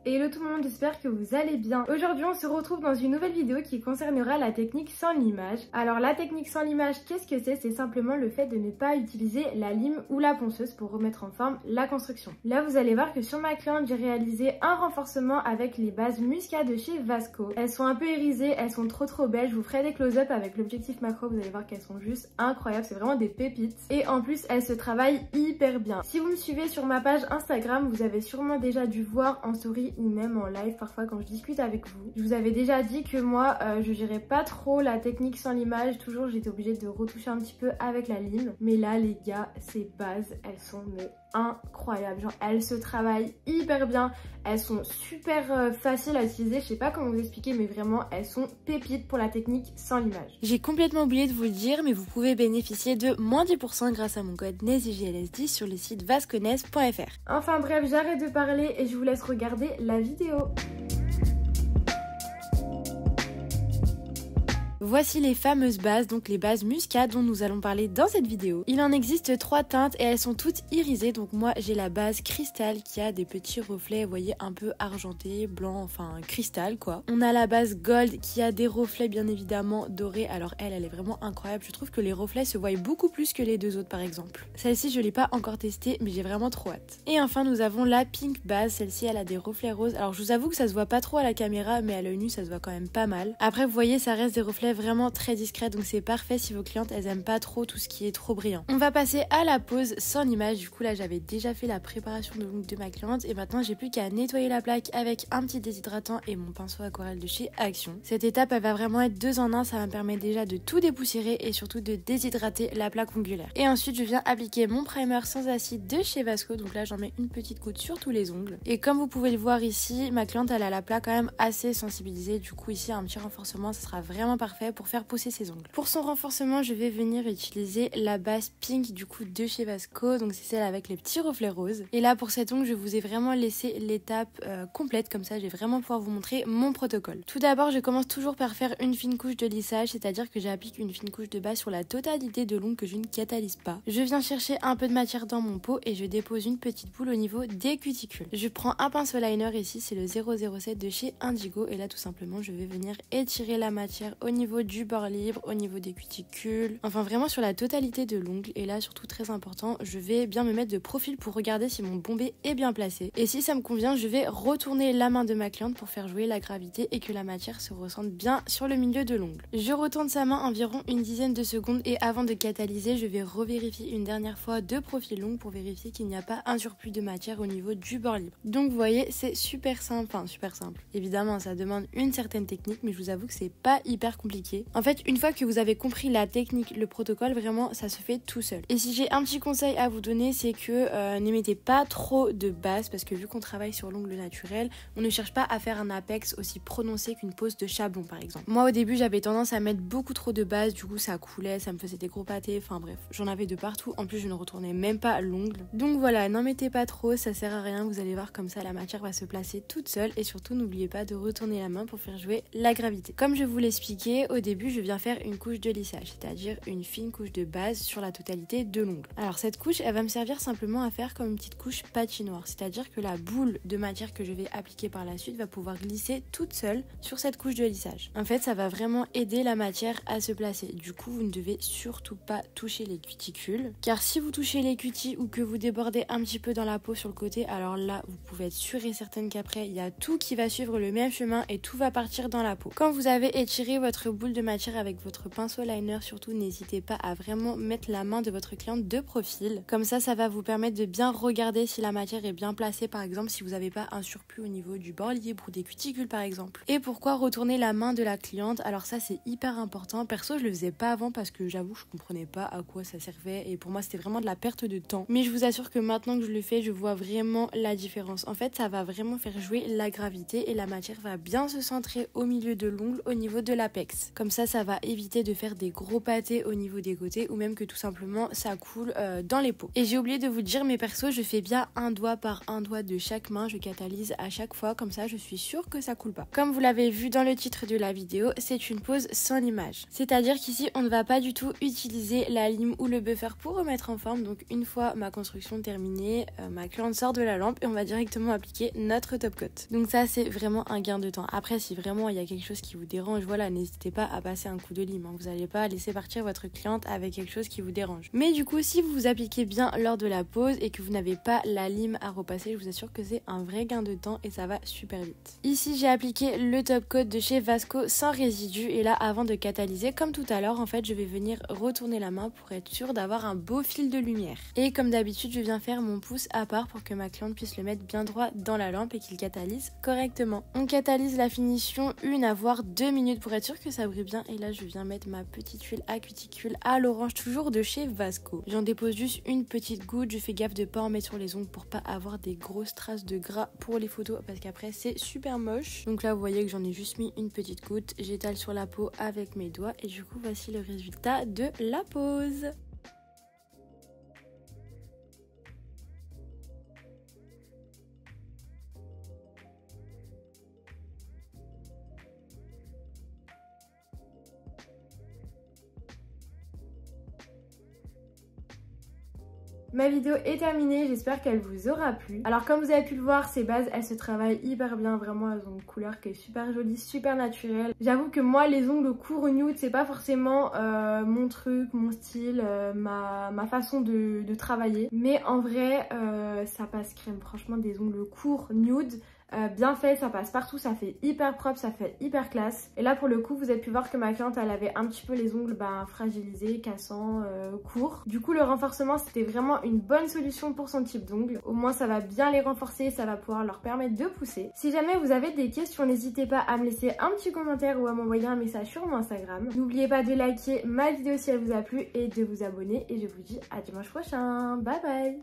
Hello tout le monde, j'espère que vous allez bien. Aujourd'hui on se retrouve dans une nouvelle vidéo qui concernera la technique sans limage. Alors la technique sans limage, qu'est-ce que c'est? C'est simplement le fait de ne pas utiliser la lime ou la ponceuse pour remettre en forme la construction. Là vous allez voir que sur ma cliente j'ai réalisé un renforcement avec les bases Musca de chez Vasco. Elles sont un peu irisées, elles sont trop belles. Je vous ferai des close-up avec l'objectif macro, vous allez voir qu'elles sont juste incroyables, c'est vraiment des pépites. Et en plus elles se travaillent hyper bien. Si vous me suivez sur ma page Instagram, vous avez sûrement déjà dû voir en story ou même en live parfois quand je discute avec vous. Je vous avais déjà dit que moi je gérais pas trop la technique sans limage, toujours j'étais obligée de retoucher un petit peu avec la lime. Mais là les gars, ces bases elles sont mais incroyables, genre elles se travaillent hyper bien, elles sont super faciles à utiliser, je sais pas comment vous expliquer mais vraiment elles sont pépites pour la technique sans limage. J'ai complètement oublié de vous le dire mais vous pouvez bénéficier de moins 10% grâce à mon code NESIJLS10 sur le site vascones.fr. Enfin bref, j'arrête de parler et je vous laisse regarder la vidéo. Voici les fameuses bases, donc les bases Musca dont nous allons parler dans cette vidéo. Il en existe 3 teintes et elles sont toutes irisées, donc moi j'ai la base cristal qui a des petits reflets, vous voyez, un peu argenté, blanc, enfin cristal quoi. On a la base gold qui a des reflets bien évidemment dorés, alors elle est vraiment incroyable, je trouve que les reflets se voient beaucoup plus que les deux autres par exemple. Celle-ci je l'ai pas encore testée mais j'ai vraiment trop hâte. Et enfin nous avons la pink base, celle-ci elle a des reflets roses, alors je vous avoue que ça se voit pas trop à la caméra mais à l'œil nu ça se voit quand même pas mal. Après vous voyez ça reste des reflets vraiment très discret, donc c'est parfait si vos clientes elles aiment pas trop tout ce qui est trop brillant. On va passer à la pose sans limage. Du coup là j'avais déjà fait la préparation de l'ongle de ma cliente et maintenant j'ai plus qu'à nettoyer la plaque avec un petit déshydratant et mon pinceau aquarelle de chez Action. Cette étape elle va vraiment être 2 en 1, ça va me permettre déjà de tout dépoussiérer et surtout de déshydrater la plaque ongulaire. Et ensuite je viens appliquer mon primer sans acide de chez Vasco, donc là j'en mets une petite goutte sur tous les ongles. Et comme vous pouvez le voir ici, ma cliente elle a la plaque quand même assez sensibilisée, du coup ici un petit renforcement ça sera vraiment parfait pour faire pousser ses ongles. Pour son renforcement, je vais venir utiliser la base pink du coup de chez Vasco, donc c'est celle avec les petits reflets roses. Et là pour cet ongle, je vous ai vraiment laissé l'étape complète, comme ça je vais vraiment pouvoir vous montrer mon protocole. Tout d'abord, je commence toujours par faire une fine couche de lissage, c'est-à-dire que j'applique une fine couche de base sur la totalité de l'ongle que je ne catalyse pas. Je viens chercher un peu de matière dans mon pot et je dépose une petite boule au niveau des cuticules. Je prends un pinceau liner ici, c'est le 007 de chez Indigo, et là tout simplement je vais venir étirer la matière au niveau du bord libre, au niveau des cuticules, enfin vraiment sur la totalité de l'ongle. Et là surtout très important, je vais bien me mettre de profil pour regarder si mon bombé est bien placé, et si ça me convient je vais retourner la main de ma cliente pour faire jouer la gravité et que la matière se ressente bien sur le milieu de l'ongle. Je retourne sa main environ une dizaine de secondes et avant de catalyser je vais revérifier une dernière fois de profil long pour vérifier qu'il n'y a pas un surplus de matière au niveau du bord libre. Donc vous voyez c'est super simple, enfin super simple, évidemment ça demande une certaine technique mais je vous avoue que c'est pas hyper compliqué. En fait une fois que vous avez compris la technique, le protocole, vraiment ça se fait tout seul. Et si j'ai un petit conseil à vous donner, c'est que ne mettez pas trop de base, parce que vu qu'on travaille sur l'ongle naturel, on ne cherche pas à faire un apex aussi prononcé qu'une pose de chablon par exemple. Moi au début j'avais tendance à mettre beaucoup trop de base, du coup ça coulait, ça me faisait des gros pâtés, enfin bref, j'en avais de partout, en plus je ne retournais même pas l'ongle. Donc voilà, n'en mettez pas trop, ça sert à rien, vous allez voir comme ça la matière va se placer toute seule, et surtout n'oubliez pas de retourner la main pour faire jouer la gravité. Comme je vous l'expliquais, au début je viens faire une couche de lissage, c'est-à-dire une fine couche de base sur la totalité de l'ongle. Alors cette couche, elle va me servir simplement à faire comme une petite couche patinoire, c'est-à-dire que la boule de matière que je vais appliquer par la suite va pouvoir glisser toute seule sur cette couche de lissage. En fait, ça va vraiment aider la matière à se placer. Du coup, vous ne devez surtout pas toucher les cuticules, car si vous touchez les cutis ou que vous débordez un petit peu dans la peau sur le côté, alors là, vous pouvez être sûre et certaine qu'après, il y a tout qui va suivre le même chemin et tout va partir dans la peau. Quand vous avez étiré votre boule de matière avec votre pinceau liner, surtout n'hésitez pas à vraiment mettre la main de votre cliente de profil, comme ça va vous permettre de bien regarder si la matière est bien placée, par exemple si vous n'avez pas un surplus au niveau du bord libre ou des cuticules par exemple. Et pourquoi retourner la main de la cliente? Alors ça c'est hyper important, perso je le faisais pas avant parce que j'avoue je comprenais pas à quoi ça servait et pour moi c'était vraiment de la perte de temps, mais je vous assure que maintenant que je le fais je vois vraiment la différence. En fait ça va vraiment faire jouer la gravité et la matière va bien se centrer au milieu de l'ongle au niveau de l'apex. lisse. Comme ça va éviter de faire des gros pâtés au niveau des côtés ou même que tout simplement ça coule dans les peaux. Et j'ai oublié de vous dire, mais perso je fais bien un doigt par un doigt de chaque main, je catalyse à chaque fois, comme ça je suis sûre que ça coule pas. Comme vous l'avez vu dans le titre de la vidéo, c'est une pose sans limage. C'est-à-dire qu'ici on ne va pas du tout utiliser la lime ou le buffer pour remettre en forme. Donc une fois ma construction terminée, ma cliente sort de la lampe et on va directement appliquer notre top coat. Donc ça c'est vraiment un gain de temps. Après si vraiment il y a quelque chose qui vous dérange, voilà, n'hésitez pas à passer un coup de lime. Vous n'allez pas laisser partir votre cliente avec quelque chose qui vous dérange. Mais du coup si vous vous appliquez bien lors de la pose et que vous n'avez pas la lime à repasser, je vous assure que c'est un vrai gain de temps et ça va super vite. Ici j'ai appliqué le top coat de chez Vasco sans résidus et là avant de catalyser comme tout à l'heure en fait je vais venir retourner la main pour être sûre d'avoir un beau fil de lumière. Et comme d'habitude je viens faire mon pouce à part pour que ma cliente puisse le mettre bien droit dans la lampe et qu'il catalyse correctement. On catalyse la finition 1 à voire 2 minutes pour être sûr que ça brille bien et là je viens mettre ma petite huile à cuticule à l'orange toujours de chez Vasco. J'en dépose juste une petite goutte, je fais gaffe de pas en mettre sur les ongles pour pas avoir des grosses traces de gras pour les photos parce qu'après c'est super moche. Donc là vous voyez que j'en ai juste mis une petite goutte, j'étale sur la peau avec mes doigts et du coup voici le résultat de la pose. Ma vidéo est terminée, j'espère qu'elle vous aura plu. Alors comme vous avez pu le voir, ces bases elles se travaillent hyper bien, vraiment elles ont une couleur qui est super jolie, super naturelle. J'avoue que moi les ongles courts nude c'est pas forcément mon truc, mon style, ma façon de travailler. Mais en vrai ça passe crème, franchement des ongles courts nude. Bien fait, ça passe partout, ça fait hyper propre, ça fait hyper classe. Et là pour le coup vous avez pu voir que ma cliente elle avait un petit peu les ongles fragilisés, cassants, courts. Du coup le renforcement c'était vraiment une bonne solution pour son type d'ongles. Au moins ça va bien les renforcer, ça va pouvoir leur permettre de pousser. Si jamais vous avez des questions, n'hésitez pas à me laisser un petit commentaire ou à m'envoyer un message sur mon Instagram. N'oubliez pas de liker ma vidéo si elle vous a plu et de vous abonner. Et je vous dis à dimanche prochain, bye bye.